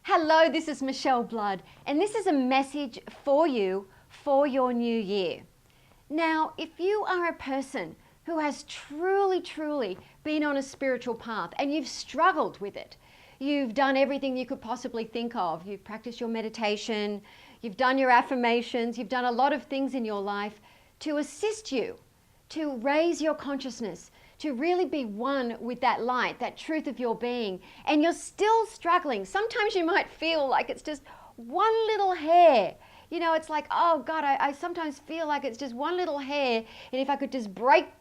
Hello, this is Michelle Blood, and this is a message for you for your new year. Now, if you are a person who has truly been on a spiritual path and you've struggled with it, you've done everything you could possibly think of, you've practiced your meditation, you've done your affirmations, you've done a lot of things in your life to assist you to raise your consciousness, to really be one with that light, that truth of your being, and you're still struggling. Sometimes you might feel like it's just one little hair. You know, it's like, oh God, I sometimes feel like it's just one little hair, and if I could just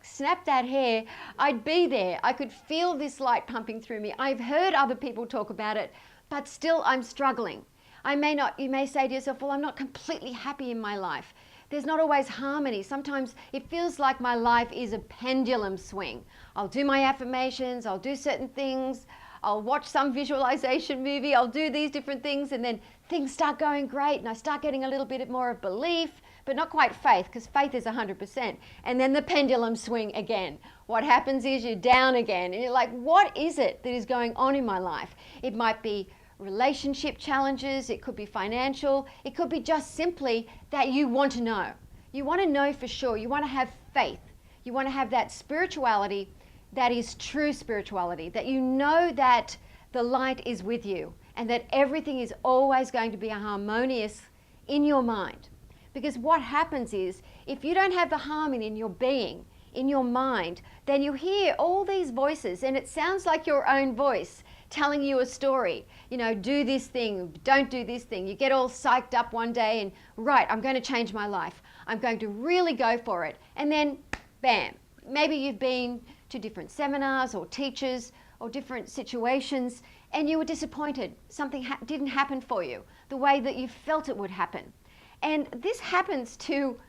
snap that hair, I'd be there. I could feel this light pumping through me. I've heard other people talk about it, but still I'm struggling. You may say to yourself, well, I'm not completely happy in my life. There's not always harmony. Sometimes it feels like my life is a pendulum swing. I'll do my affirmations, I'll do certain things, I'll watch some visualization movie, I'll do these different things, and then things start going great and I start getting a little bit more of belief, but not quite faith, because faith is 100%. And then the pendulum swing again. What happens is you're down again and you're like, what is it that is going on in my life? It might be relationship challenges, it could be financial, it could be just simply that you want to know. You want to know for sure. You want to have faith. You want to have that spirituality that is true spirituality, that you know that the light is with you and that everything is always going to be harmonious in your mind. Because what happens is, if you don't have the harmony in your being, in your mind, then you hear all these voices and it sounds like your own voice telling you a story. You know, do this thing, don't do this thing. You get all psyched up one day and, right, I'm going to change my life. I'm going to really go for it. And then, bam, maybe you've been to different seminars or teachers or different situations and you were disappointed. Something didn't happen for you the way that you felt it would happen. And this happens to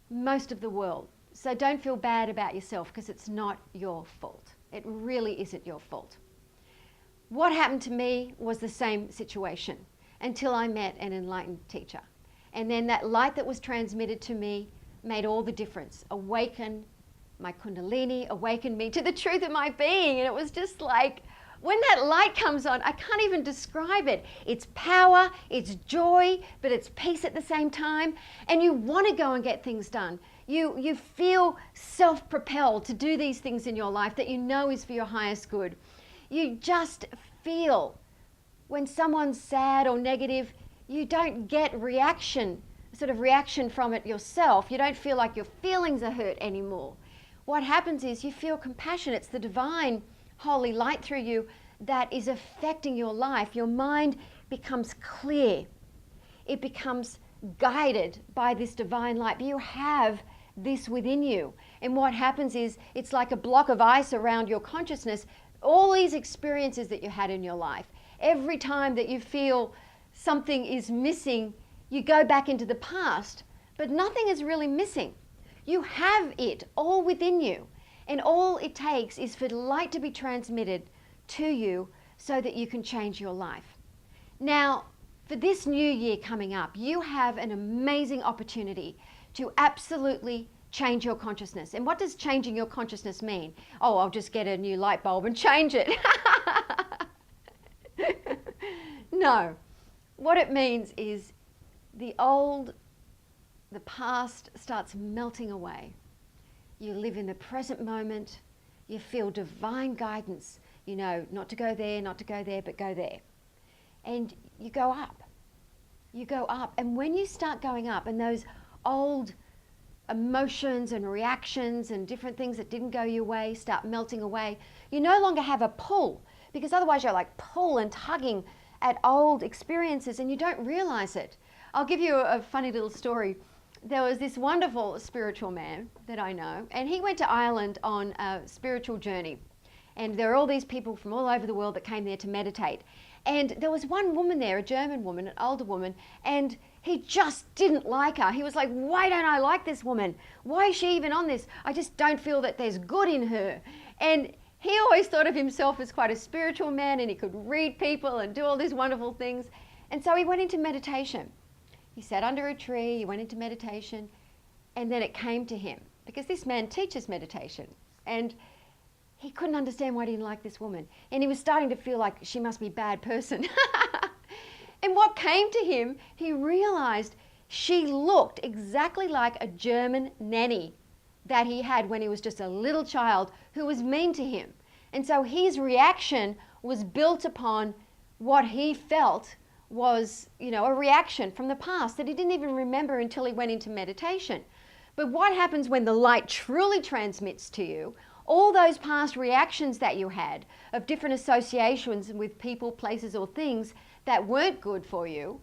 most of the world. So don't feel bad about yourself, because it's not your fault. It really isn't your fault. What happened to me was the same situation until I met an enlightened teacher. And then that light that was transmitted to me made all the difference. Awakened my Kundalini, awakened me to the truth of my being. And it was just like, when that light comes on, I can't even describe it. It's power, it's joy, but it's peace at the same time. And you want to go and get things done. You feel self-propelled to do these things in your life that you know is for your highest good. You just feel when someone's sad or negative, you don't get reaction from it yourself. You don't feel like your feelings are hurt anymore. What happens is you feel compassion. It's the divine holy light through you that is affecting your life. Your mind becomes clear. It becomes guided by this divine light. But you have this within you. And what happens is, it's like a block of ice around your consciousness. All these experiences that you had in your life, every time that you feel something is missing, you go back into the past, but nothing is really missing. You have it all within you, and all it takes is for light to be transmitted to you so that you can change your life. Now, for this new year coming up, you have an amazing opportunity to absolutely change your consciousness. And what does changing your consciousness mean? Oh, I'll just get a new light bulb and change it. No. What it means is the past starts melting away. You live in the present moment. You feel divine guidance. You know, not to go there, but go there. And you go up. You go up. And when you start going up and those old emotions and reactions and different things that didn't go your way start melting away, you no longer have a pull, because otherwise you're like pull and tugging at old experiences and you don't realize it. I'll give you a funny little story. There was this wonderful spiritual man that I know, and he went to Ireland on a spiritual journey. And there are all these people from all over the world that came there to meditate. And there was one woman there, a German woman, an older woman, and he just didn't like her. He was like, why don't I like this woman? Why is she even on this? I just don't feel that there's good in her. And he always thought of himself as quite a spiritual man, and he could read people and do all these wonderful things. And so he went into meditation. He sat under a tree, he went into meditation, and then it came to him, because this man teaches meditation. And he couldn't understand why he didn't like this woman. And he was starting to feel like she must be a bad person. And what came to him, he realized she looked exactly like a German nanny that he had when he was just a little child who was mean to him. And so his reaction was built upon what he felt was, a reaction from the past that he didn't even remember until he went into meditation. But what happens when the light truly transmits to you? All those past reactions that you had of different associations with people, places, or things that weren't good for you,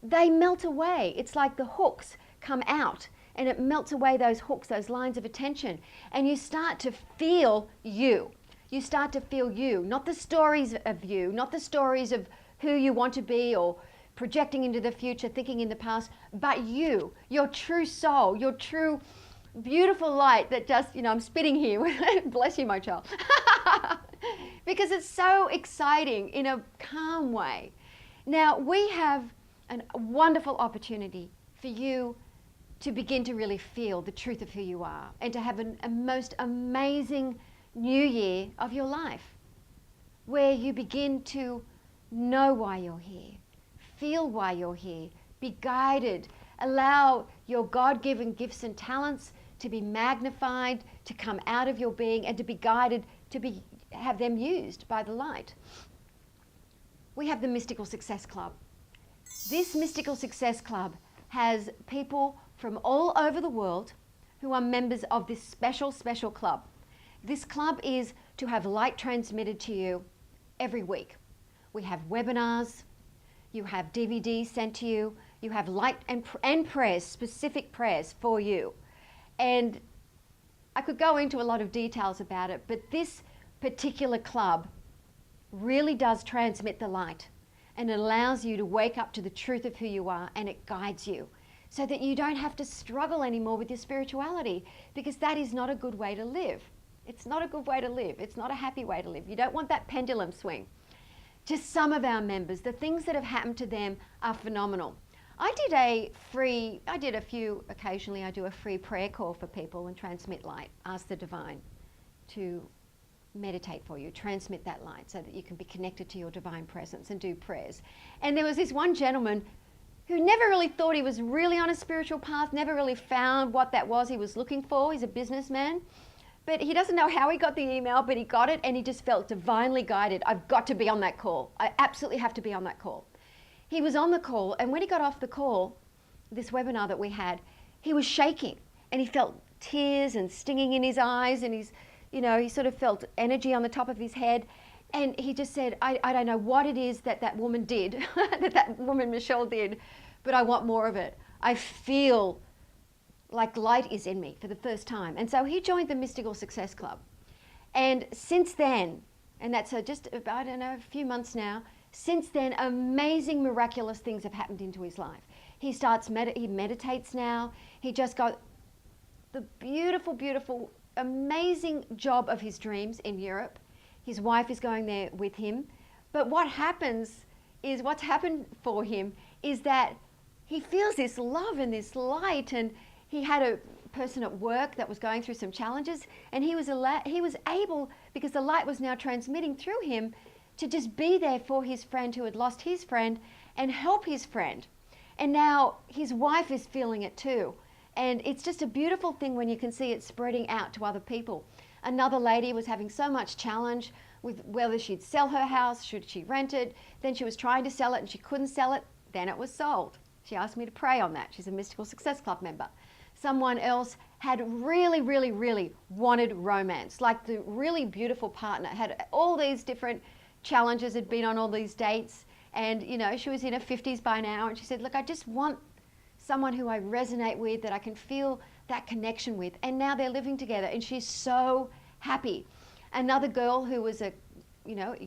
they melt away. It's like the hooks come out and it melts away those hooks, those lines of attention. And you start to feel you. You start to feel you, not the stories of you, not the stories of who you want to be or projecting into the future, thinking in the past, but you, your true soul, your true beautiful light that just, I'm spitting here. Bless you, my child. Because it's so exciting in a calm way. Now, we have a wonderful opportunity for you to begin to really feel the truth of who you are and to have a most amazing new year of your life where you begin to know why you're here, feel why you're here, be guided, allow your God-given gifts and talents to be magnified, to come out of your being and to be guided, have them used by the light. We have the Mystical Success Club. This Mystical Success Club has people from all over the world who are members of this special, special club. This club is to have light transmitted to you every week. We have webinars, you have DVDs sent to you, you have light and prayers, specific prayers for you. And I could go into a lot of details about it, but this particular club really does transmit the light and it allows you to wake up to the truth of who you are, and it guides you so that you don't have to struggle anymore with your spirituality, because that is not a good way to live. It's not a good way to live. It's not a happy way to live. You don't want that pendulum swing. Just some of our members, the things that have happened to them are phenomenal. Occasionally I do a free prayer call for people and transmit light. Ask the divine to meditate for you, transmit that light so that you can be connected to your divine presence and do prayers. And there was this one gentleman who never really thought he was really on a spiritual path, never really found what that was he was looking for. He's a businessman. But he doesn't know how he got the email, but he got it and he just felt divinely guided. I've got to be on that call. I absolutely have to be on that call. He was on the call, and when he got off the call, this webinar that we had, he was shaking and he felt tears and stinging in his eyes, and he sort of felt energy on the top of his head. And he just said, I don't know what it is that woman did, that woman Michelle did, but I want more of it. I feel like light is in me for the first time. And so he joined the Mystical Success Club. And since then, and that's just about, a few months now, since then, amazing, miraculous things have happened into his life. He meditates now. He just got the beautiful, beautiful, amazing job of his dreams in Europe. His wife is going there with him. But what's happened for him is that he feels this love and this light, and he had a person at work that was going through some challenges, and he was able, because the light was now transmitting through him, to just be there for his friend who had lost his friend and help his friend. And now his wife is feeling it too. And it's just a beautiful thing when you can see it spreading out to other people. Another lady was having so much challenge with whether she'd sell her house, should she rent it. Then she was trying to sell it and she couldn't sell it. Then it was sold. She asked me to pray on that. She's a Mystical Success Club member. Someone else had really, really, really wanted romance, like the really beautiful partner, had all these different challenges, had been on all these dates, and she was in her 50s by now, and she said, look, I just want someone who I resonate with, that I can feel that connection with. And now they're living together and she's so happy. Another girl who was a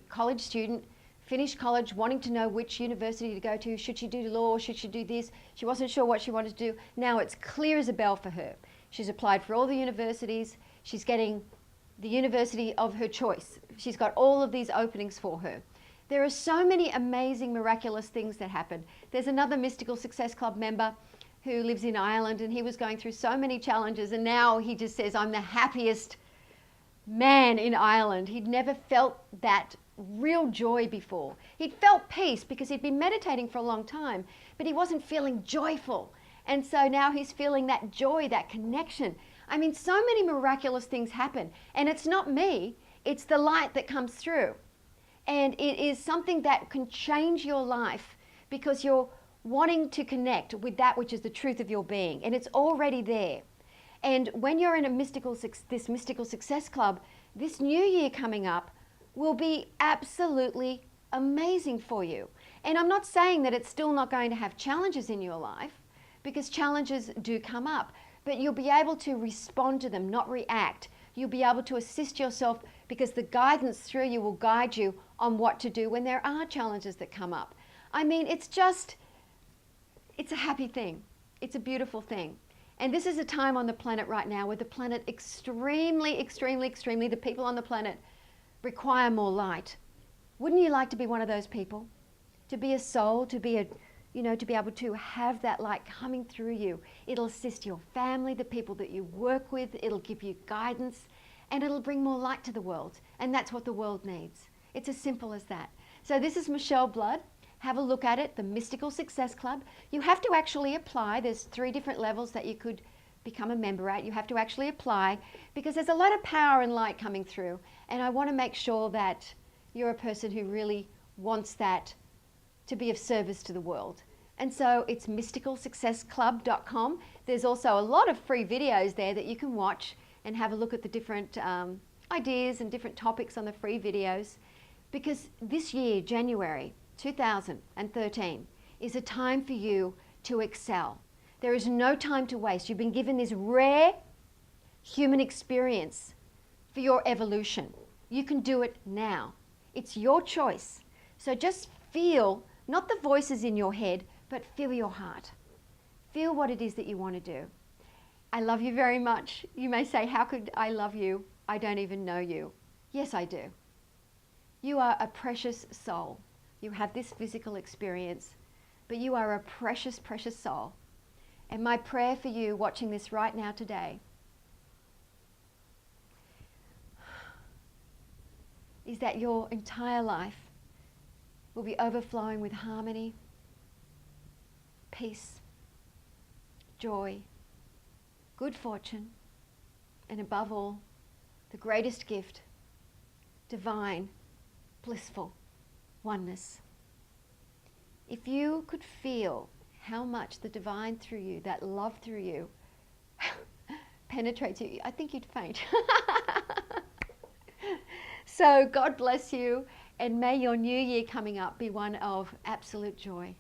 college student, finished college, wanting to know which university to go to. Should she do law? Should she do this? She wasn't sure what she wanted to do. Now it's clear as a bell for her. She's applied for all the universities. She's getting the university of her choice. She's got all of these openings for her. There are so many amazing, miraculous things that happen. There's another Mystical Success Club member who lives in Ireland, and he was going through so many challenges, and now he just says, I'm the happiest man in Ireland. He'd never felt that real joy before. He'd felt peace because he'd been meditating for a long time, but he wasn't feeling joyful. And so now he's feeling that joy, that connection. I mean, so many miraculous things happen. And it's not me, it's the light that comes through. And it is something that can change your life because you're wanting to connect with that which is the truth of your being. And it's already there. And when you're in this Mystical Success Club, this new year coming up will be absolutely amazing for you. And I'm not saying that it's still not going to have challenges in your life, because challenges do come up, but you'll be able to respond to them, not react. You'll be able to assist yourself because the guidance through you will guide you on what to do when there are challenges that come up. I mean, it's a happy thing. It's a beautiful thing. And this is a time on the planet right now where the planet extremely, the people on the planet require more light. Wouldn't you like to be one of those people? To be a soul, to be able to have that light coming through you. It'll assist your family, the people that you work with, it'll give you guidance, and it'll bring more light to the world. And that's what the world needs. It's as simple as that. So this is Michelle Blood. Have a look at it, the Mystical Success Club. You have to actually apply. There's 3 different levels that you could become a member at. You have to actually apply because there's a lot of power and light coming through. And I want to make sure that you're a person who really wants that to be of service to the world. And so it's mysticalsuccessclub.com. There's also a lot of free videos there that you can watch and have a look at the different ideas and different topics on the free videos. Because this year, January 2013, is a time for you to excel. There is no time to waste. You've been given this rare human experience for your evolution. You can do it now. It's your choice. So just feel, not the voices in your head, but feel your heart. Feel what it is that you want to do. I love you very much. You may say, how could I love you? I don't even know you. Yes, I do. You are a precious soul. You have this physical experience, but you are a precious, precious soul. And my prayer for you watching this right now today is that your entire life will be overflowing with harmony, peace, joy, good fortune, and above all, the greatest gift, divine, blissful oneness. If you could feel how much the divine through you, that love through you, penetrates you, I think you'd faint. So God bless you, and may your new year coming up be one of absolute joy.